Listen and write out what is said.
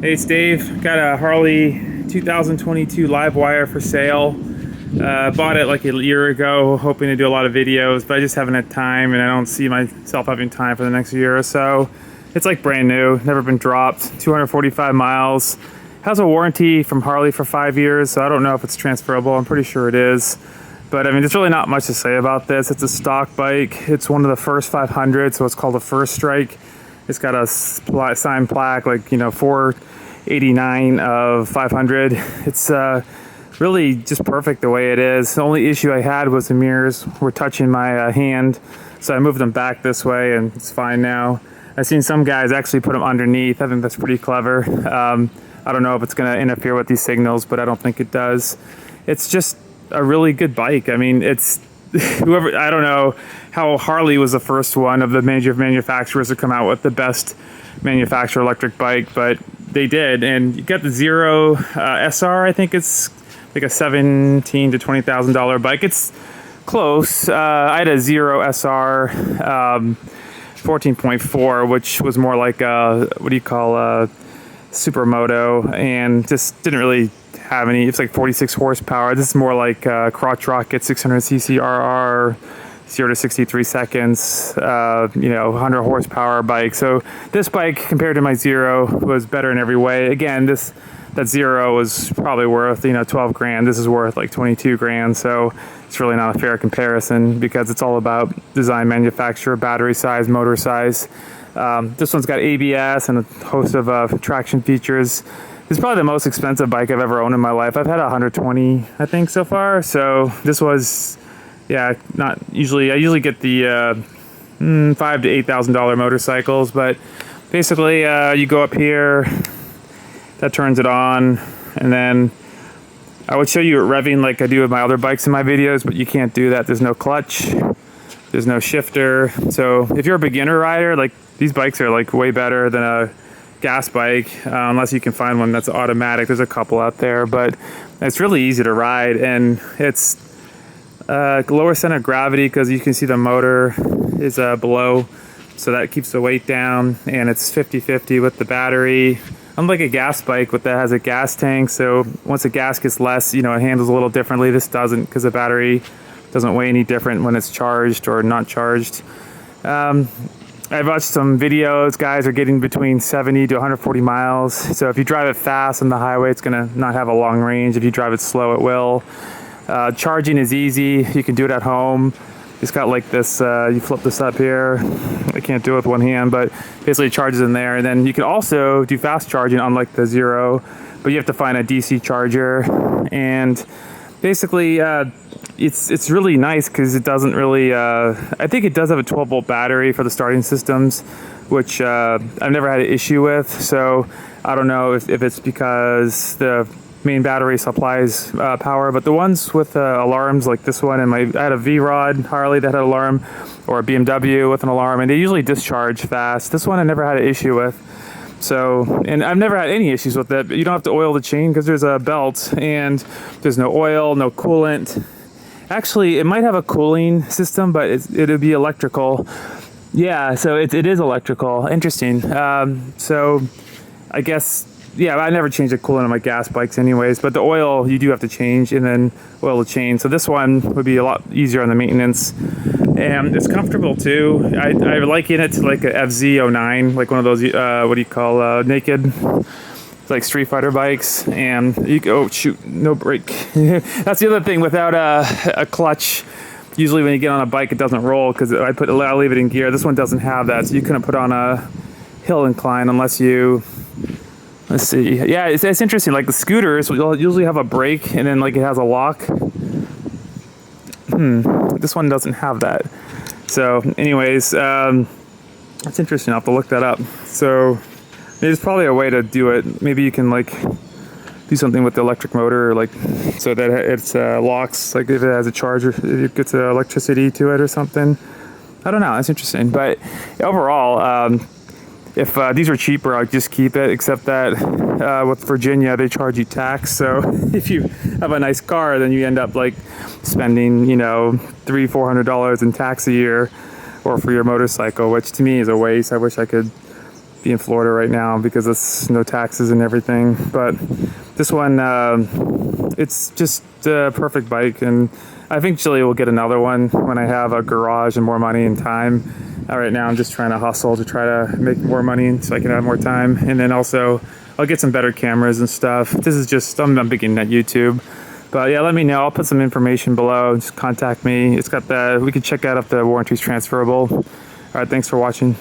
Hey, it's Dave. Got a Harley 2022 Livewire for sale. Bought it like a year ago, hoping to do a lot of videos, but I just haven't had time, and I don't see myself having time for the next year or so. It's like brand new, never been dropped, 245 miles. Has a warranty from Harley for 5 years, so I don't know if it's transferable. I'm pretty sure it is. But I mean, there's really not much to say about this. It's a stock bike. It's one of the first 500, so it's called a first strike. It's got a signed plaque, like, 489 of 500. It's really just perfect the way it is. The only issue I had was the mirrors were touching my hand, so I moved them back this way, and it's fine now. I've seen some guys actually put them underneath. I think that's pretty clever. I don't know if it's going to interfere with these signals, but I don't think it does. It's just a really good bike. I mean, it's I don't know how Harley was the first one of the major manufacturers to come out with the best manufacturer electric bike, but they did. And you got the Zero SR. I think it's like a $17,000 to $20,000 bike. It's close. I had a Zero SR 14.4, which was more like a supermoto, and just didn't really have any. It's like 46 horsepower. This is more like crotch rocket 600cc RR, 0 to 63 seconds, 100 horsepower bike. So this bike compared to my Zero was better in every way. Again, that Zero was probably worth 12 grand. This is worth like 22 grand. So it's really not a fair comparison because it's all about design, manufacturer, battery size, motor size. This one's got ABS and a host of traction features. It's probably the most expensive bike I've ever owned in my life. I've had 120, I think, so far. So this was, not usually. I usually get the $5,000 to $8,000 motorcycles, but basically you go up here, that turns it on, and then I would show you it revving like I do with my other bikes in my videos, but you can't do that. There's no clutch, there's no shifter. So if you're a beginner rider, like these bikes are like way better than a gas bike, unless you can find one that's automatic. There's a couple out there, but it's really easy to ride, and it's lower center of gravity because you can see the motor is below, so that keeps the weight down, and it's 50-50 with the battery. Unlike a gas bike that has a gas tank, so once the gas gets less, it handles a little differently. This doesn't, because the battery doesn't weigh any different when it's charged or not charged. I've watched some videos. Guys are getting between 70 to 140 miles. So if you drive it fast on the highway, it's going to not have a long range. If you drive it slow, it will. Charging is easy. You can do it at home. It's got like this, you flip this up here. I can't do it with one hand, but basically it charges in there. And then you can also do fast charging, unlike the Zero, but you have to find a DC charger. And basically, it's really nice because it doesn't really, I think it does have a 12-volt battery for the starting systems, which I've never had an issue with. So I don't know if it's because the main battery supplies power, but the ones with alarms like this one, and I had a V-Rod Harley that had an alarm, or a BMW with an alarm, and they usually discharge fast. This one I never had an issue with. So, and I've never had any issues with it. You don't have to oil the chain because there's a belt, and there's no oil, no coolant. Actually, it might have a cooling system, but it'll be electrical. Yeah, so it is electrical. Interesting. So I guess, I never change the coolant on my gas bikes anyways, but the oil you do have to change, and then oil the chain. So this one would be a lot easier on the maintenance. And it's comfortable too. I liken it to like a FZ09, like one of those, naked, like Street Fighter bikes. And you go, oh shoot, no brake. That's the other thing, without a clutch, usually when you get on a bike it doesn't roll because I leave it in gear. This one doesn't have that, so you couldn't put on a hill incline unless you, let's see. Yeah, it's interesting. Like the scooters will usually have a brake, and then like it has a lock. This one doesn't have that. So anyways, it's interesting. I'll have to look that up. So there's probably a way to do it. Maybe you can like do something with the electric motor, like so that it's locks, like if it has a charger, it gets electricity to it or something. I don't know. That's interesting. But overall, if these were cheaper, I'd just keep it, except that with Virginia, they charge you tax. So if you have a nice car, then you end up like spending, $300-400 in tax a year, or for your motorcycle, which to me is a waste. I wish I could be in Florida right now because it's no taxes and everything. But this one, it's just a perfect bike, and I eventually will get another one when I have a garage and more money and time. Right now I'm just trying to hustle to try to make more money so I can have more time, and then also I'll get some better cameras and stuff. This is just, I'm beginning at YouTube. But yeah, let me know. I'll put some information below. Just contact me. It's got we can check out if the warranty's transferable. All right, thanks for watching.